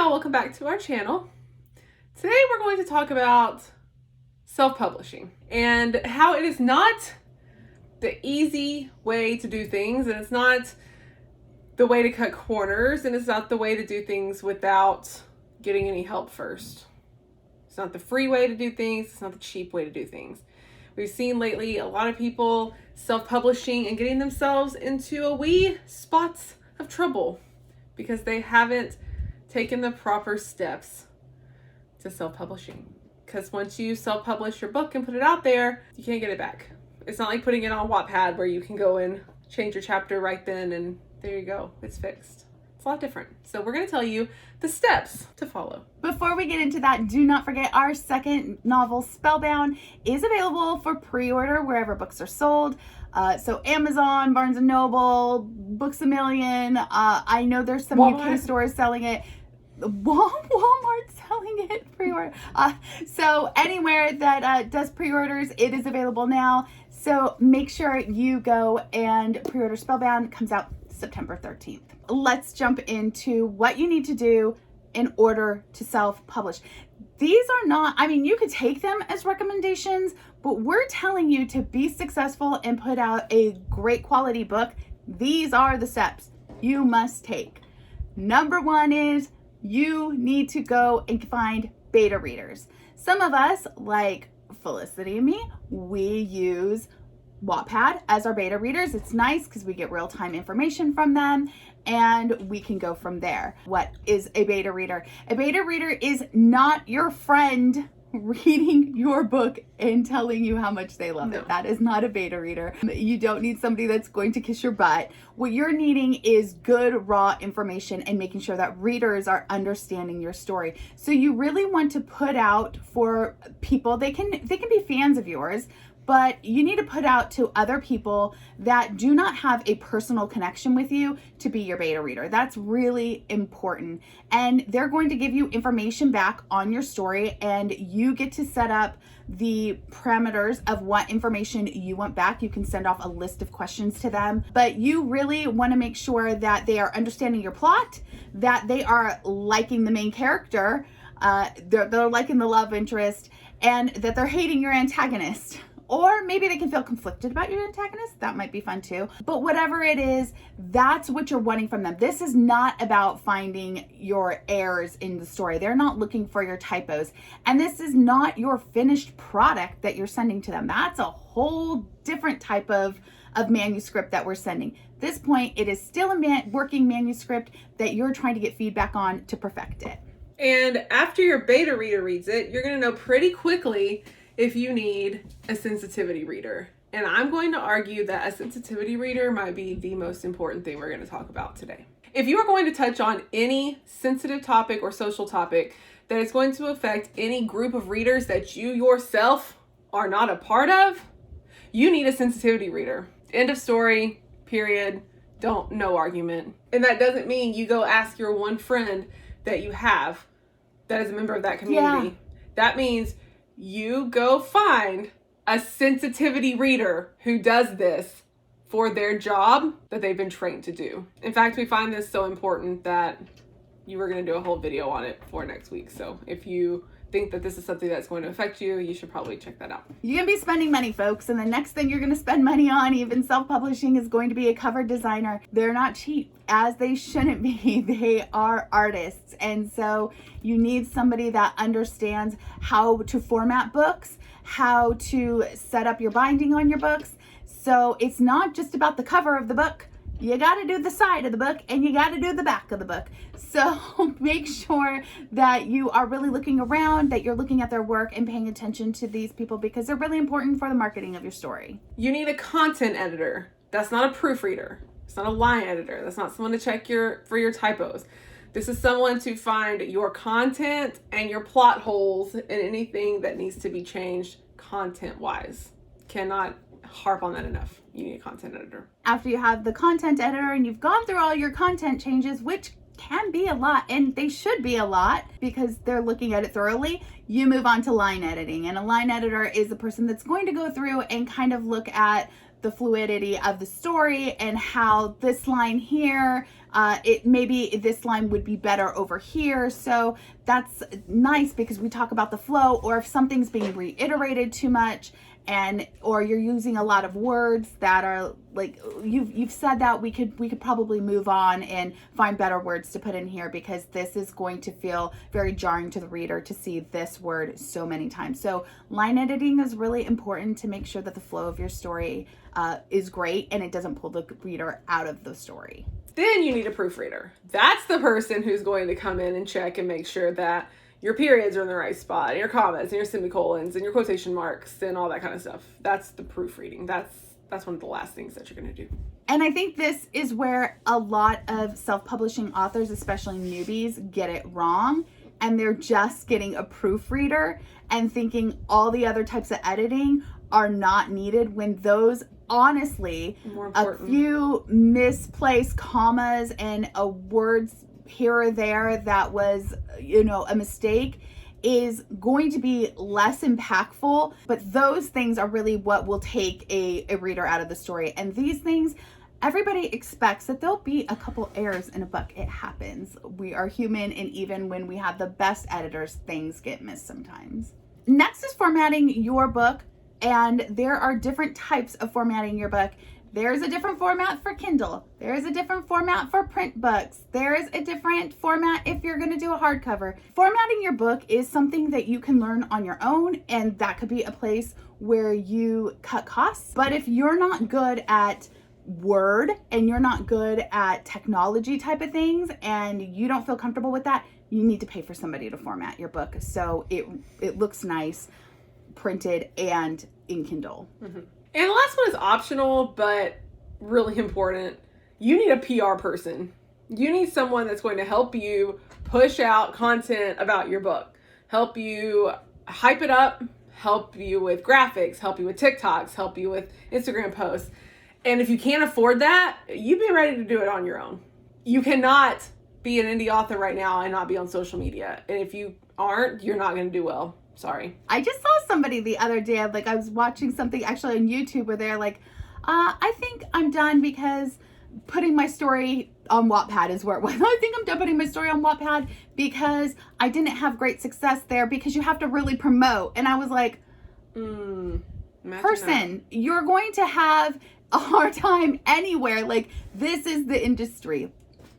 y'all, welcome back to our channel. Today we're going to talk about self-publishing and how it is not the easy way to do things, and it's not the way to cut corners, and it's not the way to do things without getting any help first. It's not the free way to do things, it's not the cheap way to do things. We've seen lately a lot of people self-publishing and getting themselves into a wee spots of trouble because they haven't taken the proper steps to self-publishing. Because once you self-publish your book and put it out there, you can't get it back. It's not like putting it on Wattpad where you can go and change your chapter right then and there you go, it's fixed. It's a lot different. So we're going to tell you the steps to follow. Before we get into that, do not forget our second novel, Spellbound, is available for pre-order wherever books are sold. So Amazon, Barnes & Noble, Books A Million. I know there's some Walmart. UK stores selling it. Walmart's selling it pre-order. So anywhere that does pre-orders, it is available now. So make sure you go and pre-order Spellbound. It comes out September 13th. Let's jump into what you need to do in order to self-publish. These are not, I mean, you could take them as recommendations, but we're telling you to be successful and put out a great quality book. These are the steps you must take. Number one is you need to go and find beta readers. Some of us, like Felicity and me, we use Wattpad as our beta readers. It's nice because we get real-time information from them and we can go from there. What is a beta reader? A beta reader is not your friend reading your book and telling you how much they love it. That is not a beta reader. You don't need somebody that's going to kiss your butt. What you're needing is good raw information and making sure that readers are understanding your story. So you really want to put out for people, they can be fans of yours, but you need to put out to other people that do not have a personal connection with you to be your beta reader. That's really important. And they're going to give you information back on your story, and you get to set up the parameters of what information you want back. You can send off a list of questions to them, but you really want to make sure that they are understanding your plot, that they are liking the main character, they're liking the love interest, and that they're hating your antagonist. Or maybe they can feel conflicted about your antagonist. That might be fun too. But whatever it is, that's what you're wanting from them. This is not about finding your errors in the story. They're not looking for your typos. And this is not your finished product that you're sending to them. That's a whole different type of manuscript that we're sending. At this point, it is still a working manuscript that you're trying to get feedback on to perfect it. And after your beta reader reads it, you're going to know pretty quickly if you need a sensitivity reader. And I'm going to argue that a sensitivity reader might be the most important thing we're going to talk about today. If you are going to touch on any sensitive topic or social topic that is going to affect any group of readers that you yourself are not a part of, you need a sensitivity reader. End of story, period. No argument. And that doesn't mean you go ask your one friend that you have that is a member of that community. Yeah. That means you go find a sensitivity reader who does this for their job that they've been trained to do. In fact, we find this so important that you were going to do a whole video on it for next week. So if you think that this is something that's going to affect you, you should probably check that out. You're going to be spending money, folks, and the next thing you're going to spend money on, even self-publishing, is going to be a cover designer. They're not cheap, as they shouldn't be. They are artists, and so you need somebody that understands how to format books, how to set up your binding on your books. So it's not just about the cover of the book. You got to do the side of the book and you got to do the back of the book. So make sure that you are really looking around, that you're looking at their work and paying attention to these people because they're really important for the marketing of your story. You need a content editor. That's not a proofreader. It's not a line editor. That's not someone to check for your typos. This is someone to find your content and your plot holes and anything that needs to be changed content-wise. Cannot harp on that enough. You need a content editor. After you have the content editor and you've gone through all your content changes, which can be a lot, and they should be a lot because they're looking at it thoroughly, you move on to line editing. And a line editor is a person that's going to go through and kind of look at the fluidity of the story and how this line here Maybe this line would be better over here. So that's nice because we talk about the flow, or if something's being reiterated too much, or you're using a lot of words that are like you've said that, we could probably move on and find better words to put in here, because this is going to feel very jarring to the reader to see this word so many times. So line editing is really important to make sure that the flow of your story is great and it doesn't pull the reader out of the story. Then you need a proofreader. That's the person who's going to come in and check and make sure that your periods are in the right spot, and your commas, and your semicolons, and your quotation marks, and all that kind of stuff. That's the proofreading. That's one of the last things that you're going to do. And I think this is where a lot of self-publishing authors, especially newbies, get it wrong. And they're just getting a proofreader and thinking all the other types of editing are not needed, when those, honestly, a few misplaced commas and a words here or there that was, a mistake is going to be less impactful. But those things are really what will take a reader out of the story. And these things, everybody expects that there'll be a couple errors in a book. It happens. We are human, and even when we have the best editors, things get missed sometimes. Next is formatting your book. And there are different types of formatting your book. There's a different format for Kindle. There's a different format for print books. There's a different format if you're going to do a hardcover. Formatting your book is something that you can learn on your own, and that could be a place where you cut costs. But if you're not good at Word and you're not good at technology type of things and you don't feel comfortable with that, you need to pay for somebody to format your book so it looks nice, printed, and in Kindle. Mm-hmm. And the last one is optional, but really important. You need a PR person. You need someone that's going to help you push out content about your book, help you hype it up, help you with graphics, help you with TikToks, help you with Instagram posts. And if you can't afford that, you be ready to do it on your own. You cannot be an indie author right now and not be on social media. And if you aren't, you're not going to do well. Sorry. I just saw somebody the other day, I was watching something actually on YouTube where they're like, I think I'm done because putting my story on Wattpad is where it was. I think I'm done putting my story on Wattpad because I didn't have great success there, because you have to really promote. And I was like, person, you're going to have a hard time anywhere. Like, this is the industry.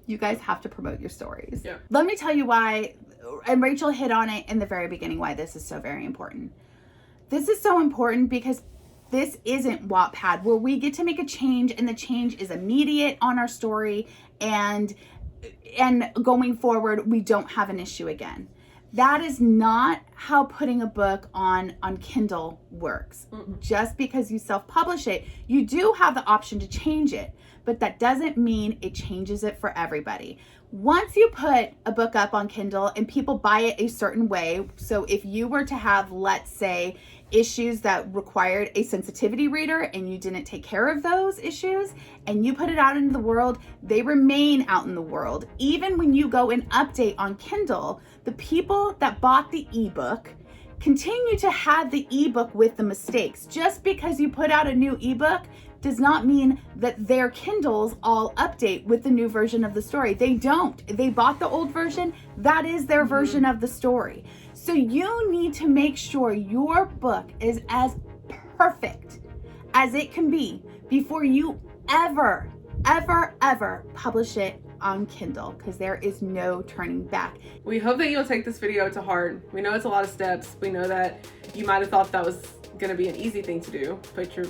You guys have to promote your stories. Yeah. Let me tell you why. And Rachel hit on it in the very beginning, why this is so very important. This is so important because this isn't Wattpad, where we get to make a change and the change is immediate on our story, and going forward, we don't have an issue again. That is not how putting a book on Kindle works. Mm-mm. Just because you self-publish it, you do have the option to change it, but that doesn't mean it changes it for everybody. Once you put a book up on Kindle and people buy it a certain way, so if you were to have, let's say, issues that required a sensitivity reader and you didn't take care of those issues and you put it out into the world, they remain out in the world. Even when you go and update on Kindle, the people that bought the ebook continue to have the ebook with the mistakes. Just because you put out a new ebook does not mean that their Kindles all update with the new version of the story. They don't. They bought the old version. That is their version of the story. So you need to make sure your book is as perfect as it can be before you ever publish it on Kindle, because there is no turning back. We hope that you'll take this video to heart. We know it's a lot of steps. We know that you might have thought that was going to be an easy thing to do, put your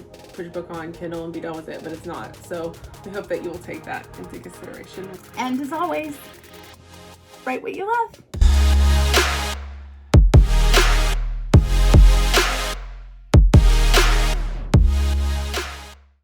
book on Kindle and be done with it, but it's not. So we hope that you will take that into consideration. And as always, write what you love.